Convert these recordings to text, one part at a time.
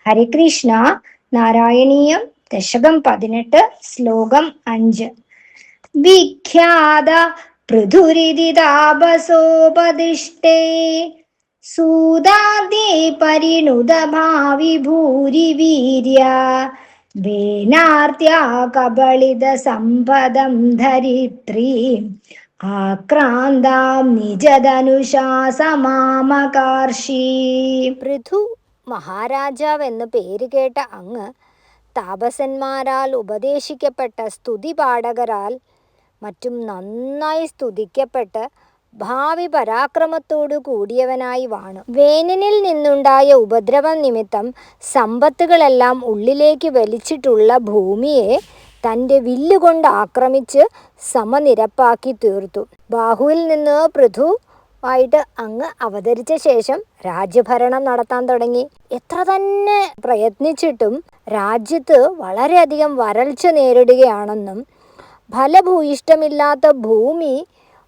ഹരികൃഷ്ണ നാരായണീയം ദശകം 18 ശ്ലോകം 5. വിഖ്യാത പൃഥുരിതി താപസോപദിഷ്ടേ സൂതാദ്യേ പരിണുത ഭാവി ഭൂരി വീര്യ വേനാർത്യാ കബളിത സമ്പദം ധരിത്രീ ആക്രാന്താം നിജധനുഷാ സമാമകാർഷി. പൃഥു മഹാരാജാവ് എന്ന് പേര് കേട്ട അങ്ങ് താപസന്മാരാൽ ഉപദേശിക്കപ്പെട്ട സ്തുതിപാഠകരാൽ മറ്റും നന്നായി സ്തുതിക്കപ്പെട്ട് ഭാവി പരാക്രമത്തോടു കൂടിയവനായി വാണു. വേനനിൽ നിന്നുണ്ടായ ഉപദ്രവം നിമിത്തം സമ്പത്തുകളെല്ലാം ഉള്ളിലേക്ക് വലിച്ചിട്ടുള്ള ഭൂമിയെ തൻ്റെ വില്ലുകൊണ്ട് ആക്രമിച്ച് സമനിരപ്പാക്കി തീർത്തു. ബാഹുവിൽ നിന്ന് പൃഥു ആയിട്ട് അങ്ങ് അവതരിച്ച ശേഷം രാജ്യഭരണം നടത്താൻ തുടങ്ങി. എത്ര തന്നെ പ്രയത്നിച്ചിട്ടും രാജ്യത്ത് വളരെയധികം വരൾച്ച നേരിടുകയാണെന്നും ഫലഭൂയിഷ്ടമില്ലാത്ത ഭൂമി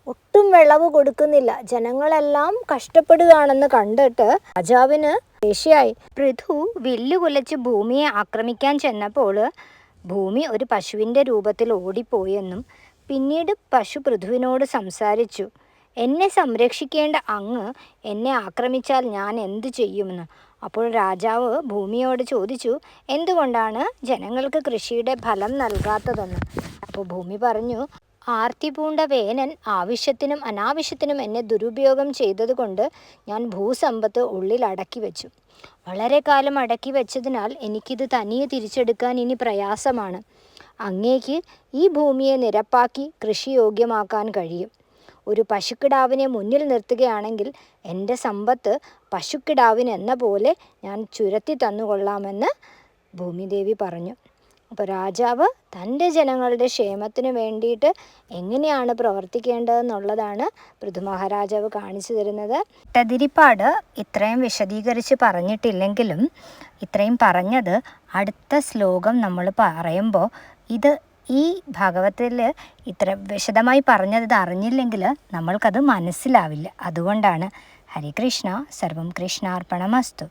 ഒട്ടും വിളവ് കൊടുക്കുന്നില്ല, ജനങ്ങളെല്ലാം കഷ്ടപ്പെടുകയാണെന്ന് കണ്ടിട്ട് രാജാവിന് ദേഷ്യായി. പൃഥു വില്ലുകുലച്ച് ഭൂമിയെ ആക്രമിക്കാൻ ചെന്നപ്പോൾ ഭൂമി ഒരു പശുവിൻ്റെ രൂപത്തിൽ ഓടിപ്പോയെന്നും പിന്നീട് പശു പൃഥുവിനോട് സംസാരിച്ചു, എന്നെ സംരക്ഷിക്കേണ്ട അങ്ങ് എന്നെ ആക്രമിച്ചാൽ ഞാൻ എന്തു ചെയ്യുമെന്ന്. അപ്പോൾ രാജാവ് ഭൂമിയോട് ചോദിച്ചു, എന്തുകൊണ്ടാണ് ജനങ്ങൾക്ക് കൃഷിയുടെ ഫലം നൽകാത്തതെന്ന്. അപ്പോൾ ഭൂമി പറഞ്ഞു, ആർത്തി പൂണ്ട വേനൻ ആവശ്യത്തിനും അനാവശ്യത്തിനും എന്നെ ദുരുപയോഗം ചെയ്തതുകൊണ്ട് ഞാൻ ഭൂസമ്പത്ത് ഉള്ളിൽ അടക്കി വെച്ചു. വളരെ കാലം അടക്കി വെച്ചതിനാൽ എനിക്കിത് തനിയെ തിരിച്ചെടുക്കാൻ ഇനി പ്രയാസമാണ്. അങ്ങേക്ക് ഈ ഭൂമിയെ നിരപ്പാക്കി കൃഷിയോഗ്യമാക്കാൻ കഴിയും. ഒരു പശുക്കിടാവിനെ മുന്നിൽ നിർത്തുകയാണെങ്കിൽ എൻ്റെ സമ്പത്ത് പശുക്കിടാവിന് എന്ന പോലെ ഞാൻ ചുരത്തി തന്നുകൊള്ളാമെന്ന് ഭൂമിദേവി പറഞ്ഞു. അപ്പോൾ രാജാവ് തൻ്റെ ജനങ്ങളുടെ ക്ഷേമത്തിന് വേണ്ടിയിട്ട് എങ്ങനെയാണ് പ്രവർത്തിക്കേണ്ടതെന്നുള്ളതാണ് പൃഥു മഹാരാജാവ് കാണിച്ചു തരുന്നത്. തതിരിപ്പാട് ഇത്രയും വിശദീകരിച്ച് പറഞ്ഞിട്ടില്ലെങ്കിലും ഇത്രയും പറഞ്ഞത് അടുത്ത ശ്ലോകം നമ്മൾ പറയുമ്പോൾ ഈ ഭാഗവത്തിൽ ഇത്ര വിശദമായി പറഞ്ഞത് അറിഞ്ഞില്ലെങ്കിൽ നമ്മൾക്കത് മനസ്സിലാവില്ല. അതുകൊണ്ടാണ്. ഹരികൃഷ്ണ. സർവം കൃഷ്ണാർപ്പണമസ്തു.